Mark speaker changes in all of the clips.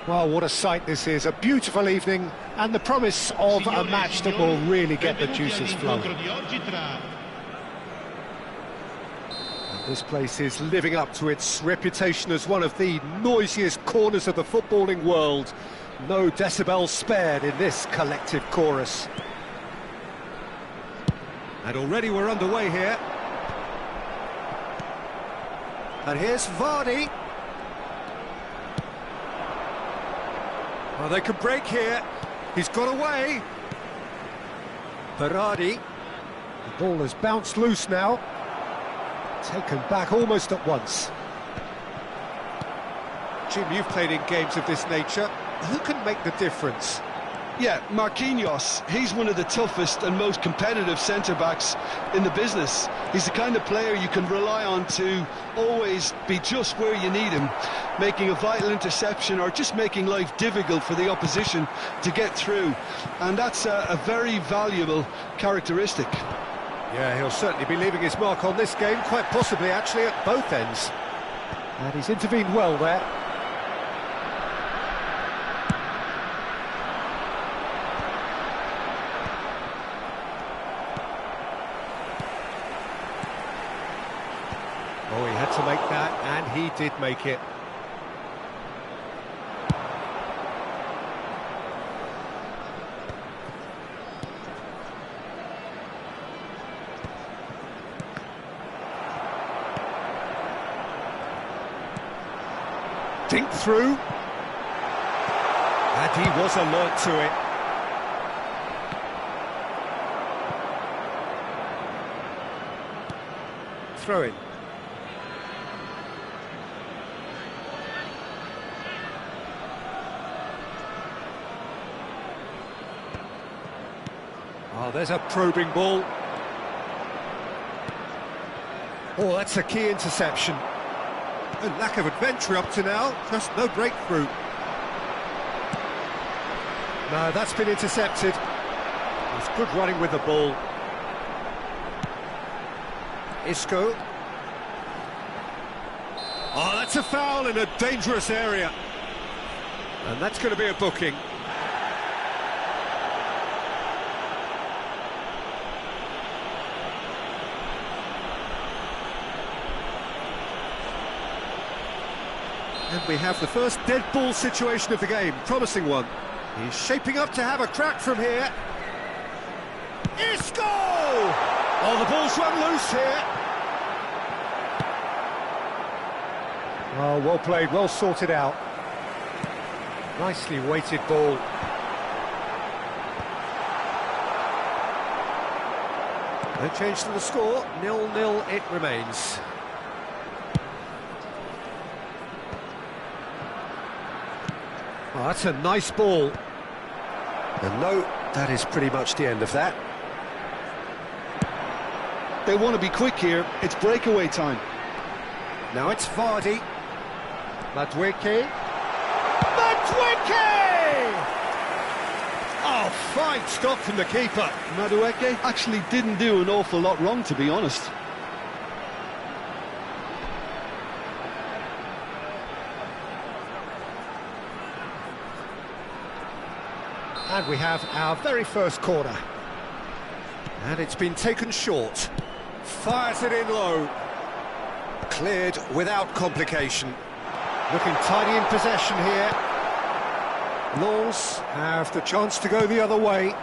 Speaker 1: Well, what a sight this is, a beautiful evening, and the promise of a match that will really get the juices flowing. And this place is living up to its reputation as one of the noisiest corners of the footballing world. No decibels spared in this collective chorus. And already we're underway here. And here's Vardy. Well, they can break here. He's got away. Berardi. The ball has bounced loose now. Taken back almost at once. Jim, you've played in games of this nature. Who can make the difference?
Speaker 2: Yeah, Marquinhos, he's one of the toughest and most competitive centre-backs in the business. He's the kind of player you can rely on to always be just where you need him, making a vital interception or just making life difficult for the opposition to get through. And that's a very valuable characteristic.
Speaker 1: Yeah, he'll certainly be leaving his mark on this game, quite possibly actually at both ends. And he's intervened well there. Oh, he had to make that, and he did make it. Dink through. And he was alert to it. Throw in. Oh, there's a probing ball. Oh, that's a key interception. A lack of adventure up to now, just no breakthrough. No, that's been intercepted. It's good running with the ball. Isco. Oh, that's a foul in a dangerous area. And that's going to be a booking. And we have the first dead ball situation of the game, promising one. He's shaping up to have a crack from here. Isco! Oh, the ball's run loose here. Oh, well played, well sorted out. Nicely weighted ball. No change to the score, 0-0 it remains. Oh, that's a nice ball. And no, that is pretty much the end of that.
Speaker 2: They want to be quick here, it's breakaway time.
Speaker 1: Now it's Vardy. Madueke. Madueke! Oh, fine stop from the keeper.
Speaker 2: Madueke actually didn't do an awful lot wrong, to be honest.
Speaker 1: And we have our very first corner. And it's been taken short. Fires it in low. Cleared without complication. Looking tidy in possession here. Lens have the chance to go the other way.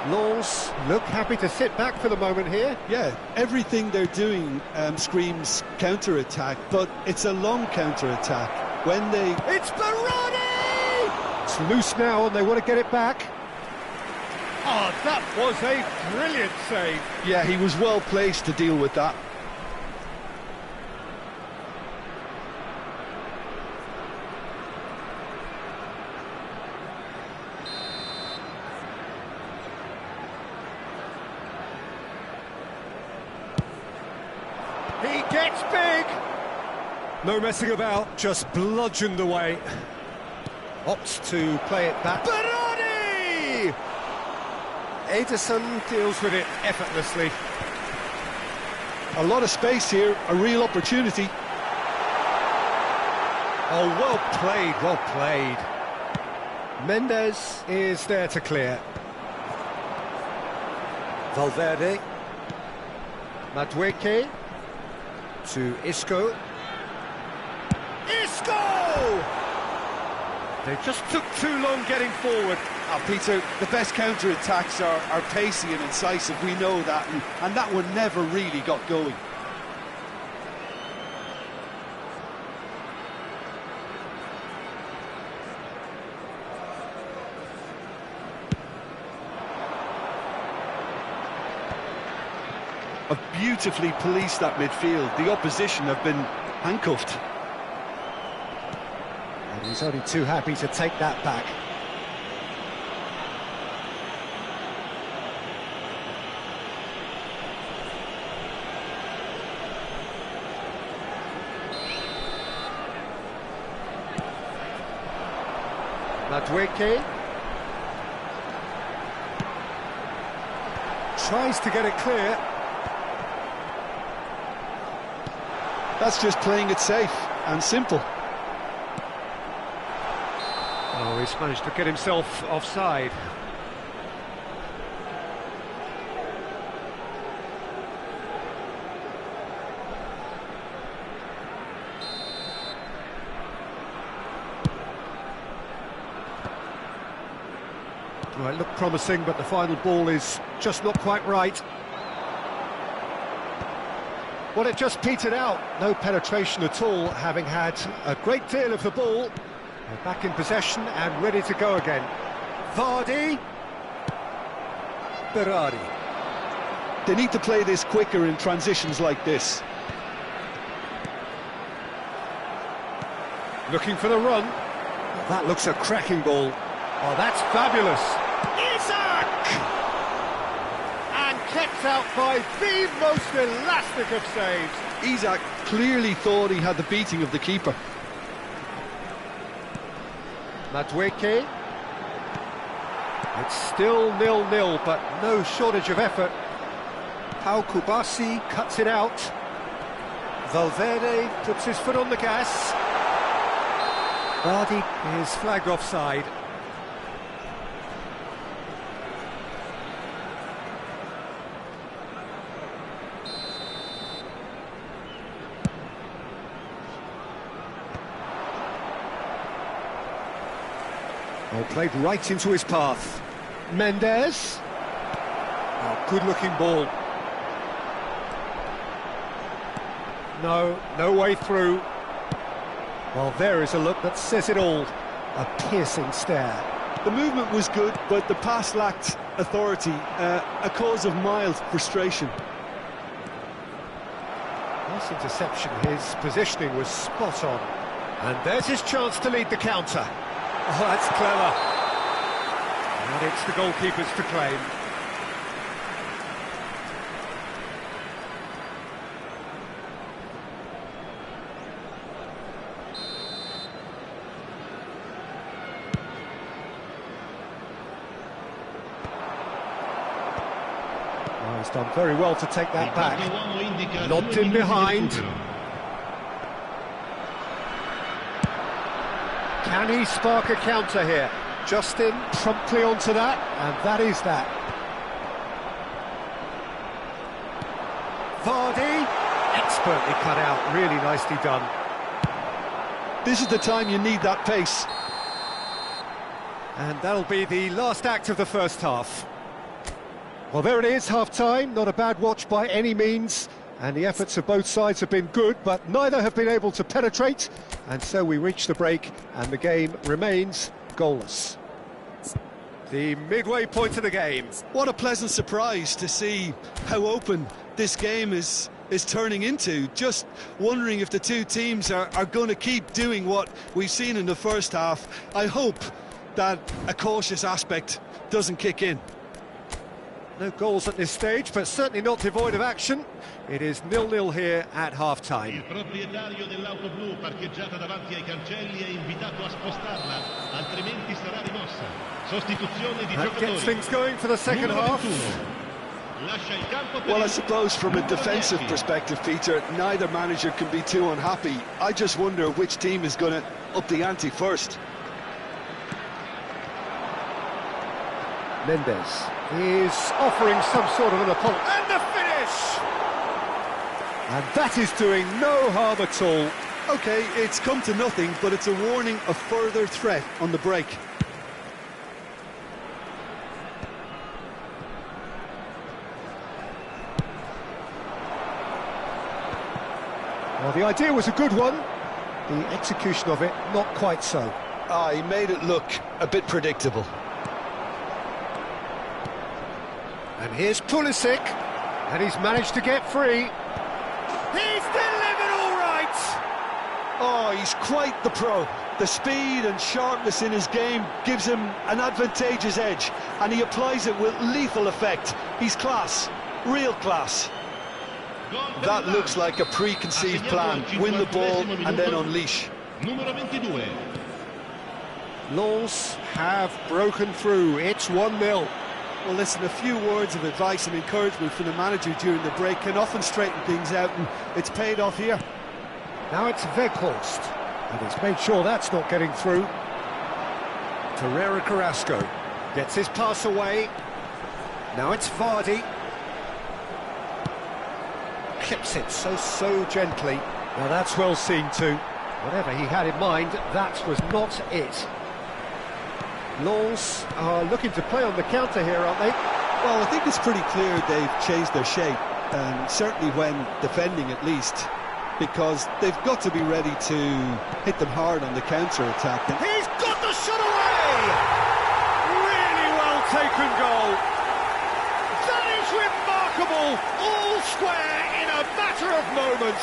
Speaker 1: Lens look happy to sit back for the moment here.
Speaker 2: Yeah, everything they're doing screams counter-attack, but it's a long counter-attack. When they...
Speaker 1: It's Berardi! It's loose now and they want to get it back. Oh, that was a brilliant save.
Speaker 2: Yeah, he was well placed to deal with that.
Speaker 1: He gets big. No messing about, just bludgeoned away. Opts to play it back. Berardi! Ederson deals with it effortlessly.
Speaker 2: A lot of space here, a real opportunity.
Speaker 1: Oh, well played, well played. Mendes is there to clear. Valverde. Madueke. To Isco. Isco! They just took too long getting forward.
Speaker 2: Peter, the best counter-attacks are pacey and incisive, we know that, and that one never really got going. Have beautifully policed that midfield. The opposition have been handcuffed.
Speaker 1: And he's only too happy to take that back. Madueke tries to get it clear.
Speaker 2: That's just playing it safe and simple.
Speaker 1: Oh, he's managed to get himself offside. Well, it looked promising, but the final ball is just not quite right. Well, it just petered out. No penetration at all, having had a great deal of the ball. They're back in possession and ready to go again. Vardy. Berardi.
Speaker 2: They need to play this quicker in transitions like this.
Speaker 1: Looking for the run. Well, that looks a cracking ball. Oh, that's fabulous. Isaac! And kept out by the most elastic of saves.
Speaker 2: Isaac clearly thought he had the beating of the keeper.
Speaker 1: Madueke. It's still 0-0, but no shortage of effort. Pau Kubasi cuts it out. Valverde puts his foot on the gas. Vardy is flagged offside. Oh, played right into his path. Mendes. Oh, good-looking ball. No way through. Well, there is a look that says it all. A piercing stare.
Speaker 2: The movement was good, but the pass lacked authority, a cause of mild frustration.
Speaker 1: Nice interception, his positioning was spot on. And there's his chance to lead the counter. Oh, that's clever. And it's the goalkeeper's to claim. Oh, he's done very well to take that back. Lobbed in behind. Can he spark a counter here? Justin promptly onto that, and that is that. Vardy, expertly cut out, really nicely done.
Speaker 2: This is the time you need that pace.
Speaker 1: And that'll be the last act of the first half. Well, there it is, half-time, not a bad watch by any means. And the efforts of both sides have been good, but neither have been able to penetrate. And so we reach the break, and the game remains goalless. The midway point of the game.
Speaker 2: What a pleasant surprise to see how open this game is turning into. Just wondering if the two teams are going to keep doing what we've seen in the first half. I hope that a cautious aspect doesn't kick in.
Speaker 1: No goals at this stage, but certainly not devoid of action. It is 0-0 here at half-time.
Speaker 3: Il proprietario dell'auto blu parcheggiata davanti ai cancelli è invitato a spostarla, altrimenti sarà rimossa. Sostituzione di
Speaker 1: That
Speaker 3: giocatori.
Speaker 1: gets things going for the second half.
Speaker 3: lascia il campo per
Speaker 2: Well, I
Speaker 3: il
Speaker 2: suppose from a
Speaker 3: numero
Speaker 2: defensive
Speaker 3: 10.
Speaker 2: perspective, Peter, neither manager can be too unhappy. I just wonder which team is going to up the ante first.
Speaker 1: Mendes is offering some sort of an apology. And the finish! And that is doing no harm at all.
Speaker 2: OK, it's come to nothing, but it's a warning of further threat on the break.
Speaker 1: Well, the idea was a good one. The execution of it, not quite so.
Speaker 2: Ah, he made it look a bit predictable.
Speaker 1: And here's Pulisic, and he's managed to get free. He's delivered all right!
Speaker 2: Oh, he's quite the pro. The speed and sharpness in his game gives him an advantageous edge, and he applies it with lethal effect. He's class, real class. That looks like a preconceived plan. Win the ball and then unleash.
Speaker 3: Numero 22.
Speaker 1: Lens have broken through. It's 1-0.
Speaker 2: Well, listen, a few words of advice and encouragement from the manager during the break can often straighten things out, and it's paid off here.
Speaker 1: Now it's Weghorst, and he's made sure that's not getting through. Torreira Carrasco gets his pass away. Now it's Vardy. Clips it so gently. Now that's well seen too. Whatever he had in mind, that was not it. Lens are looking to play on the counter here, aren't they?
Speaker 2: Well, I think it's pretty clear they've changed their shape, and certainly when defending at least, because they've got to be ready to hit them hard on the counter-attack. And
Speaker 1: he's got the shot away! Really well taken goal. That is remarkable! All square in a matter of moments.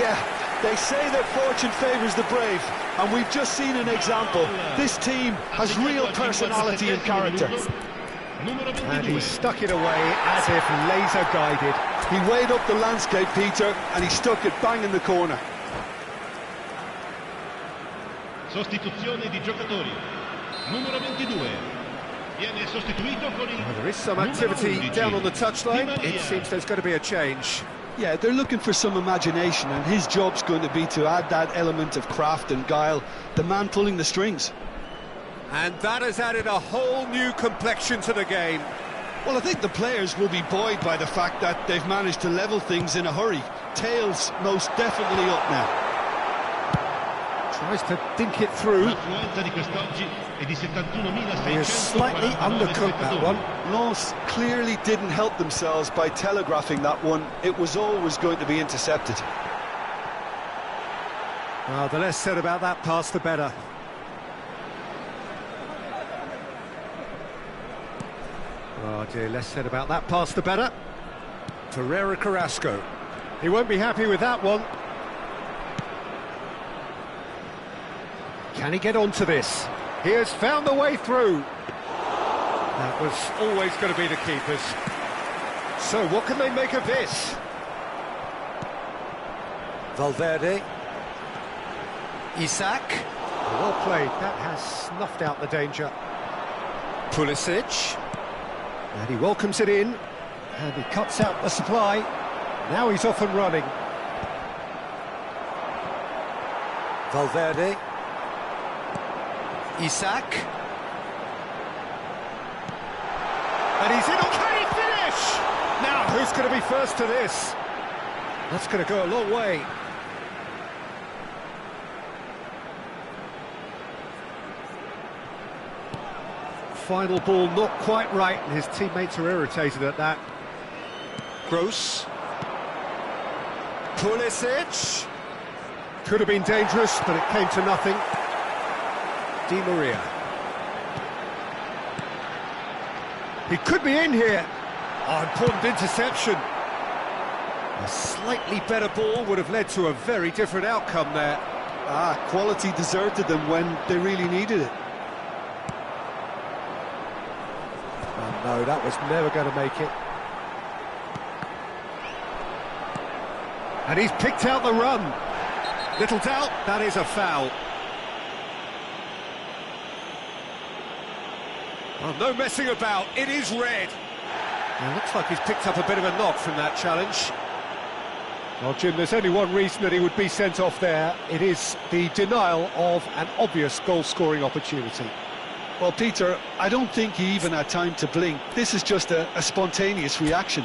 Speaker 2: Yeah, they say that fortune favours the brave, and we've just seen an example. This team has real personality and character.
Speaker 1: And he stuck it away as if laser-guided.
Speaker 2: He weighed up the landscape, Peter, and he stuck it bang in the corner.
Speaker 3: Sostituzione di giocatori. Numero 22. Viene sostituito con il
Speaker 1: There is some activity
Speaker 3: numero 11.
Speaker 1: down on the touchline.
Speaker 3: Di Maria.
Speaker 1: It seems there's going to be a change.
Speaker 2: Yeah, they're looking for some imagination, and his job's going to be to add that element of craft and guile, the man pulling the strings.
Speaker 1: And that has added a whole new complexion to the game.
Speaker 2: Well, I think the players will be buoyed by the fact that they've managed to level things in a hurry. Tails most definitely up now.
Speaker 1: Tries to dink it through.
Speaker 3: L'affluenza di quest'oggi è di 71.649
Speaker 1: He has slightly undercooked that one.
Speaker 2: Lens clearly didn't help themselves by telegraphing that one. It was always going to be intercepted.
Speaker 1: Well, the less said about that pass, the better. Oh dear, less said about that pass, the better. Torreira Carrasco. He won't be happy with that one. Can he get onto this? He has found the way through. That was always going to be the keepers. So what can they make of this? Valverde. Isak. Well played. That has snuffed out the danger. Pulisic. And he welcomes it in. And he cuts out the supply. Now he's off and running. Valverde. Isak. And he's in. Can he finish? Now, who's going to be first to this? That's going to go a long way. Final ball not quite right, and his teammates are irritated at that. Gross. Pulisic. Could have been dangerous, but it came to nothing. Di Maria. He could be in here. Oh, important interception. A slightly better ball would have led to a very different outcome there.
Speaker 2: Ah, quality deserted them when they really needed it.
Speaker 1: Oh no, that was never going to make it. And he's picked out the run. Little doubt, that is a foul. Oh, no messing about, it is red. And looks like he's picked up a bit of a knock from that challenge. Well, Jim, there's only one reason that he would be sent off there. It is the denial of an obvious goal-scoring opportunity.
Speaker 2: Well, Peter, I don't think he even had time to blink. This is just a spontaneous reaction.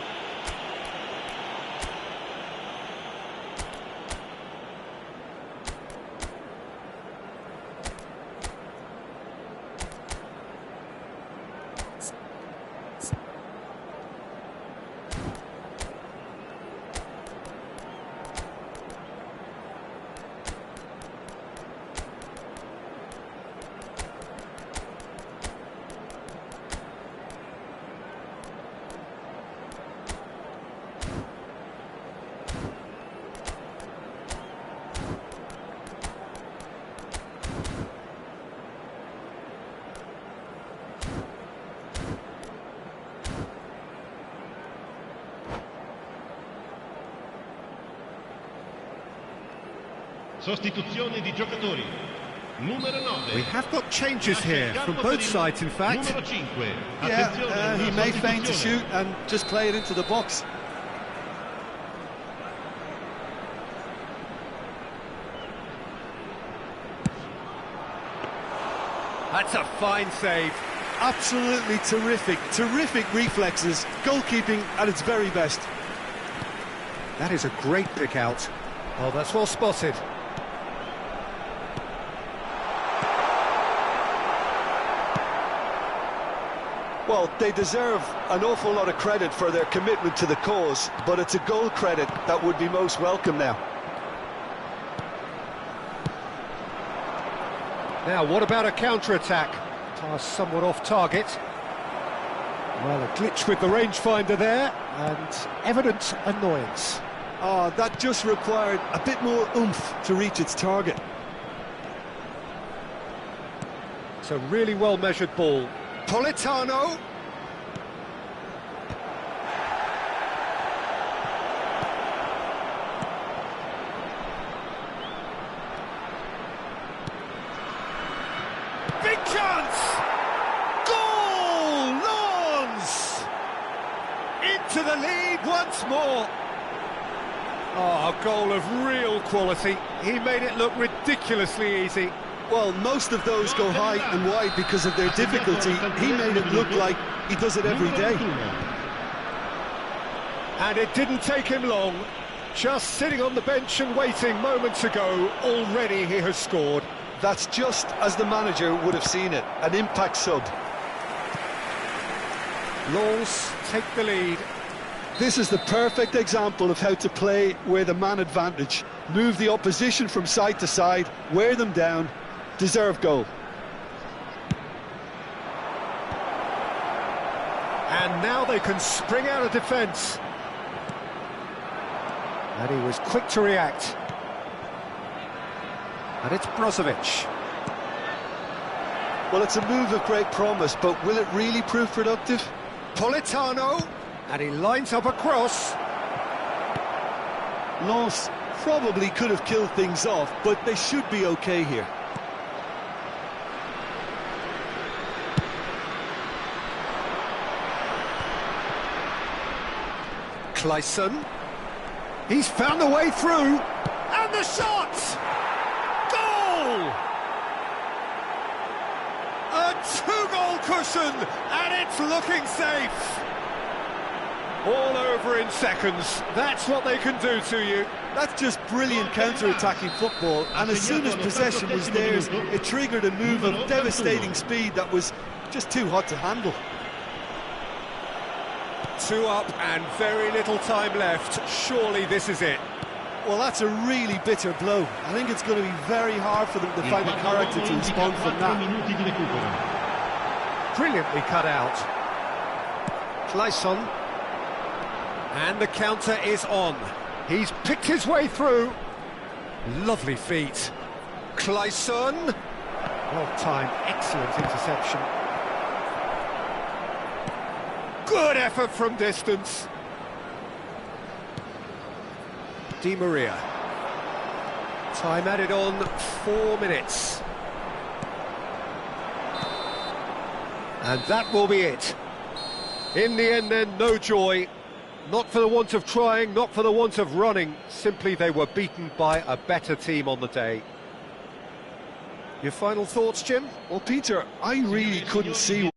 Speaker 3: Sostituzione di giocatori. Numero 9.
Speaker 1: We have got changes here from both sides, in fact.
Speaker 3: Numero 5.
Speaker 2: Yeah, he may feign to shoot and just play it into the box.
Speaker 1: That's a fine save.
Speaker 2: Absolutely terrific reflexes, goalkeeping at its very best.
Speaker 1: That is a great pick out. Oh, that's well spotted.
Speaker 2: Well, they deserve an awful lot of credit for their commitment to the cause, but it's a goal credit that would be most welcome now.
Speaker 1: Now, what about a counter-attack? Pass somewhat off target. Well, a glitch with the rangefinder there, and evident annoyance.
Speaker 2: Oh, that just required a bit more oomph to reach its target.
Speaker 1: It's a really well-measured ball. Politano. Big chance! Goal! Lans! Into the lead once more. Oh, a goal of real quality. He made it look ridiculously easy.
Speaker 2: Well, most of those go high and wide because of their difficulty. He made it look like he does it every day.
Speaker 1: And it didn't take him long. Just sitting on the bench and waiting moments ago, already he has scored.
Speaker 2: That's just as the manager would have seen it, an impact sub.
Speaker 1: Lens take the lead.
Speaker 2: This is the perfect example of how to play with a man advantage. Move the opposition from side to side, wear them down, deserve goal.
Speaker 1: And now they can spring out of defence. And he was quick to react. And it's Brozovic.
Speaker 2: Well, it's a move of great promise, but will it really prove productive?
Speaker 1: Politano. And he lines up a cross.
Speaker 2: Lens probably could have killed things off, but they should be okay here.
Speaker 1: Clayson. He's found the way through. And the shot! Goal! A two-goal cushion, and it's looking safe. All over in seconds. That's what they can do to you.
Speaker 2: That's just brilliant counter-attacking football, and as soon as possession was theirs, it triggered a move of devastating speed that was just too hot to handle.
Speaker 1: 2 up and very little time left. Surely this is it.
Speaker 2: Well, that's a really bitter blow. I think it's going to be very hard for them to find the character to respond from that.
Speaker 1: Brilliantly cut out. Clayson. And the counter is on. He's picked his way through. Lovely feet. Clayson. Well timed, excellent interception. Good effort from distance. Di Maria. Time added on 4 minutes. And that will be it. In the end then, no joy. Not for the want of trying, not for the want of running. Simply they were beaten by a better team on the day. Your final thoughts, Jim?
Speaker 2: Well, Peter, I really couldn't see